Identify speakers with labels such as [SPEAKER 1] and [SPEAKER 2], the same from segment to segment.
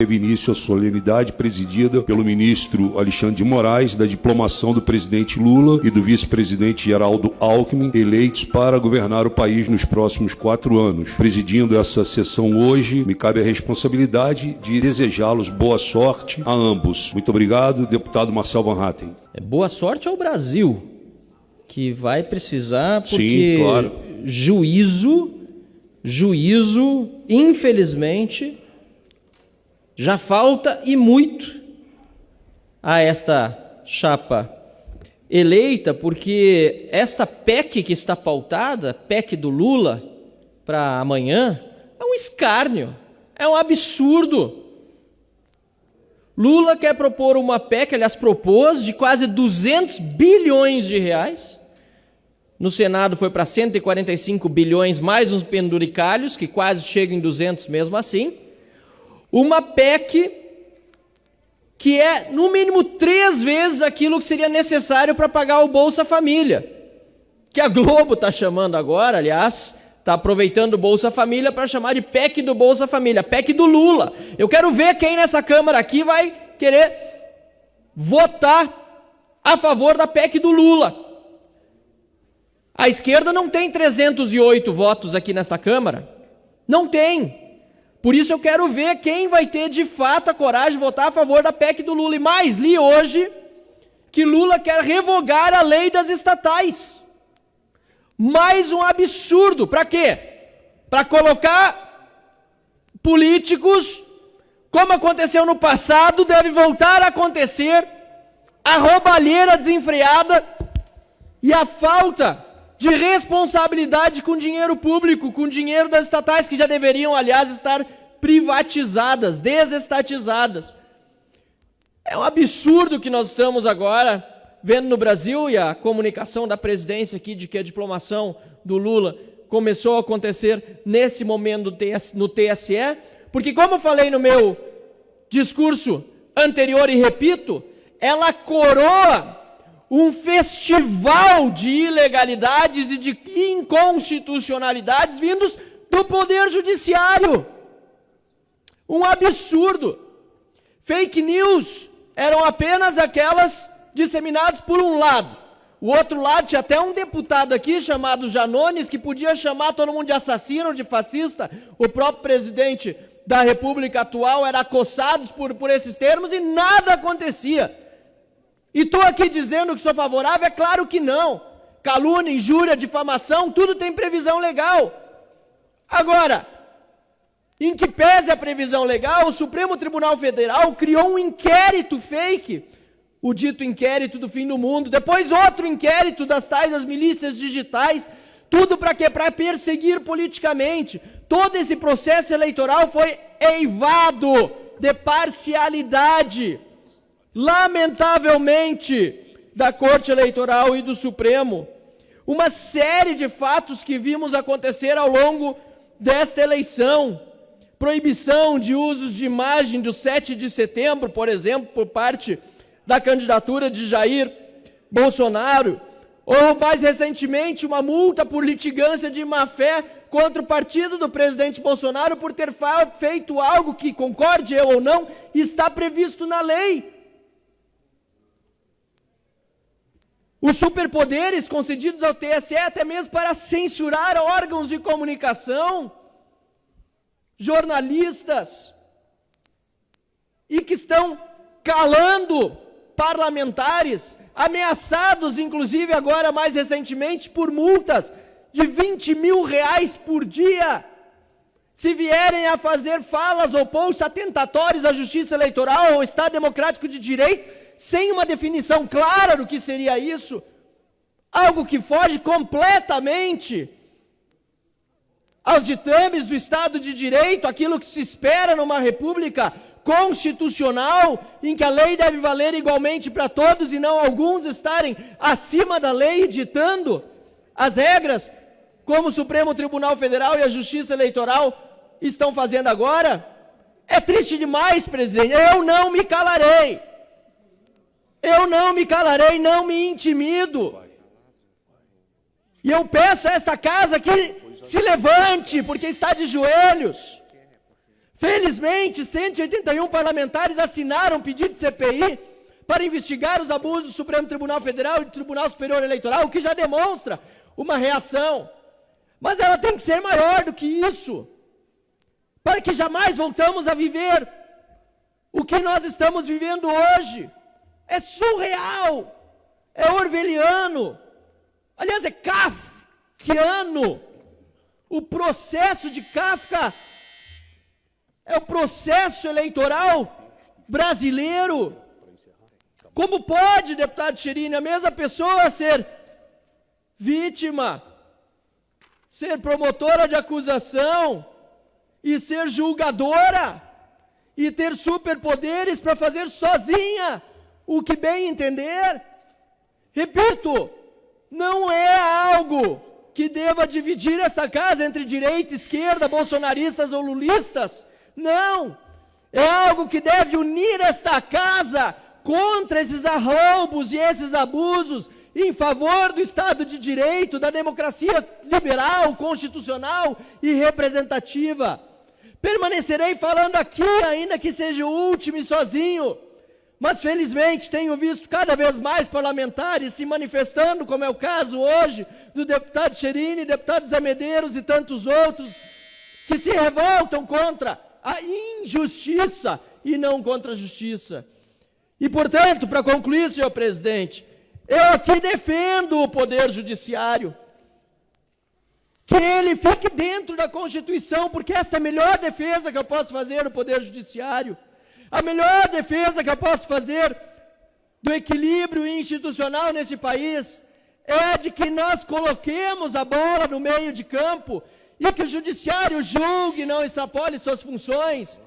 [SPEAKER 1] Teve início a solenidade presidida pelo ministro Alexandre de Moraes, da diplomação do presidente Lula e do vice-presidente Geraldo Alckmin, eleitos para governar o país nos próximos 4 anos. Presidindo essa sessão hoje, me cabe a responsabilidade de desejá-los boa sorte a ambos. Muito obrigado, deputado Marcel Van Hatten.
[SPEAKER 2] Boa sorte ao Brasil, que vai precisar, porque
[SPEAKER 1] sim, claro.
[SPEAKER 2] juízo, infelizmente, já falta e muito a esta chapa eleita, porque esta PEC que está pautada, PEC do Lula, para amanhã, é um escárnio, é um absurdo. Lula quer propor uma PEC, aliás, propôs, de quase 200 bilhões de reais. No Senado foi para 145 bilhões, mais uns penduricalhos, que quase chegam em 200 mesmo assim. Uma PEC que é, no mínimo, 3 vezes aquilo que seria necessário para pagar o Bolsa Família, que a Globo está chamando agora, aliás, está aproveitando o Bolsa Família para chamar de PEC do Bolsa Família, PEC do Lula. Eu quero ver quem nessa Câmara aqui vai querer votar a favor da PEC do Lula. A esquerda não tem 308 votos aqui nessa Câmara. Não tem. Por isso eu quero ver quem vai ter de fato a coragem de votar a favor da PEC do Lula. E mais, li hoje que Lula quer revogar a lei das estatais. Mais um absurdo. Para quê? Para colocar políticos, como aconteceu no passado, deve voltar a acontecer, a roubalheira desenfreada e a falta de responsabilidade com dinheiro público, com dinheiro das estatais, que já deveriam, aliás, estar privatizadas, desestatizadas. É um absurdo que nós estamos agora vendo no Brasil, e a comunicação da presidência aqui de que a diplomação do Lula começou a acontecer nesse momento no TSE, porque, como eu falei no meu discurso anterior e repito, ela coroa um festival de ilegalidades e de inconstitucionalidades vindos do Poder Judiciário. Um absurdo. Fake news eram apenas aquelas disseminadas por um lado. O outro lado tinha até um deputado aqui chamado Janones que podia chamar todo mundo de assassino, de fascista. O próprio presidente da República atual era acossado por esses termos e nada acontecia. E estou aqui dizendo que sou favorável? É claro que não. Calúnia, injúria, difamação, tudo tem previsão legal. Agora, em que pese a previsão legal, o Supremo Tribunal Federal criou um inquérito fake, o dito inquérito do fim do mundo, depois outro inquérito das tais das milícias digitais, tudo para quê? Para perseguir politicamente. Todo esse processo eleitoral foi eivado de parcialidade, lamentavelmente, da Corte Eleitoral e do Supremo. Uma série de fatos que vimos acontecer ao longo desta eleição. Proibição de usos de imagem do 7 de setembro, por exemplo, por parte da candidatura de Jair Bolsonaro. Ou, mais recentemente, uma multa por litigância de má-fé contra o partido do presidente Bolsonaro por ter feito algo que, concorde eu ou não, está previsto na lei. Os superpoderes concedidos ao TSE até mesmo para censurar órgãos de comunicação, jornalistas, e que estão calando parlamentares, ameaçados, inclusive agora mais recentemente, por multas de 20 mil reais por dia, se vierem a fazer falas ou posts atentatórios à justiça eleitoral, ao Estado Democrático de Direito, sem uma definição clara do que seria isso, algo que foge completamente aos ditames do Estado de Direito, aquilo que se espera numa república constitucional, em que a lei deve valer igualmente para todos e não alguns estarem acima da lei ditando as regras, como o Supremo Tribunal Federal e a Justiça Eleitoral estão fazendo agora. É triste demais, presidente. Eu não me calarei. Eu não me calarei, não me intimido. E eu peço a esta casa que se levante, porque está de joelhos. Felizmente, 181 parlamentares assinaram um pedido de CPI para investigar os abusos do Supremo Tribunal Federal e do Tribunal Superior Eleitoral, o que já demonstra uma reação. Mas ela tem que ser maior do que isso, para que jamais voltamos a viver o que nós estamos vivendo hoje. É surreal, é orwelliano, aliás, é kafkiano. O processo de Kafka é o processo eleitoral brasileiro. Como pode, deputado Scherini, a mesma pessoa ser vítima, ser promotora de acusação e ser julgadora e ter superpoderes para fazer sozinha o que bem entender? Repito, não é algo que deva dividir essa casa entre direita e esquerda, bolsonaristas ou lulistas. Não! É algo que deve unir esta casa contra esses arroubos e esses abusos em favor do Estado de Direito, da democracia liberal, constitucional e representativa. Permanecerei falando aqui, ainda que seja o último e sozinho, mas felizmente tenho visto cada vez mais parlamentares se manifestando, como é o caso hoje do deputado Scherini, deputado Zé Medeiros e tantos outros, que se revoltam contra a injustiça e não contra a justiça. E, portanto, para concluir, senhor presidente, eu aqui defendo o Poder Judiciário, que ele fique dentro da Constituição, porque esta é a melhor defesa que eu posso fazer no Poder Judiciário. A melhor defesa que eu posso fazer do equilíbrio institucional nesse país é a de que nós coloquemos a bola no meio de campo e que o Judiciário julgue e não extrapole suas funções.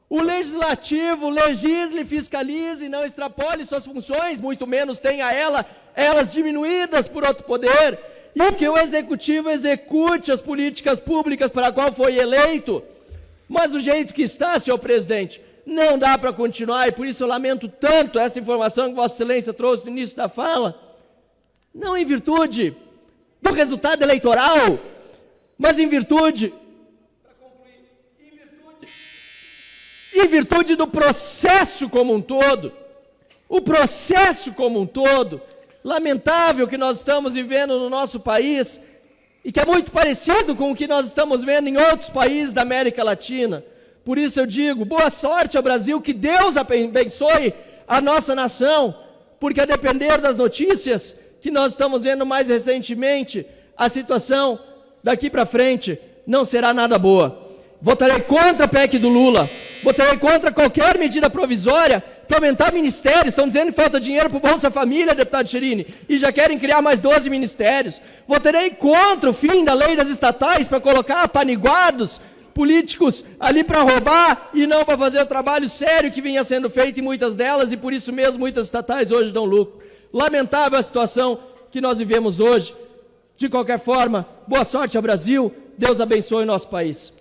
[SPEAKER 2] O Legislativo legisle, fiscalize e não extrapole suas funções, muito menos tenha elas diminuídas por outro poder. E que o Executivo execute as políticas públicas para a qual foi eleito. Mas do jeito que está, senhor presidente, não dá para continuar, e por isso eu lamento tanto essa informação que Vossa Excelência trouxe no início da fala, não em virtude do resultado eleitoral, mas em virtude do processo como um todo. O processo como um todo, lamentável que nós estamos vivendo no nosso país, e que é muito parecido com o que nós estamos vendo em outros países da América Latina. Por isso eu digo, boa sorte ao Brasil, que Deus abençoe a nossa nação, porque a depender das notícias que nós estamos vendo mais recentemente, a situação daqui para frente não será nada boa. Votarei contra a PEC do Lula, votarei contra qualquer medida provisória para aumentar ministérios. Estão dizendo que falta dinheiro para o Bolsa Família, deputado Scherini, e já querem criar mais 12 ministérios. Votarei contra o fim da lei das estatais para colocar apaniguados políticos ali para roubar e não para fazer o trabalho sério que vinha sendo feito em muitas delas, e por isso mesmo muitas estatais hoje dão lucro. Lamentável a situação que nós vivemos hoje. De qualquer forma, boa sorte ao Brasil, Deus abençoe o nosso país.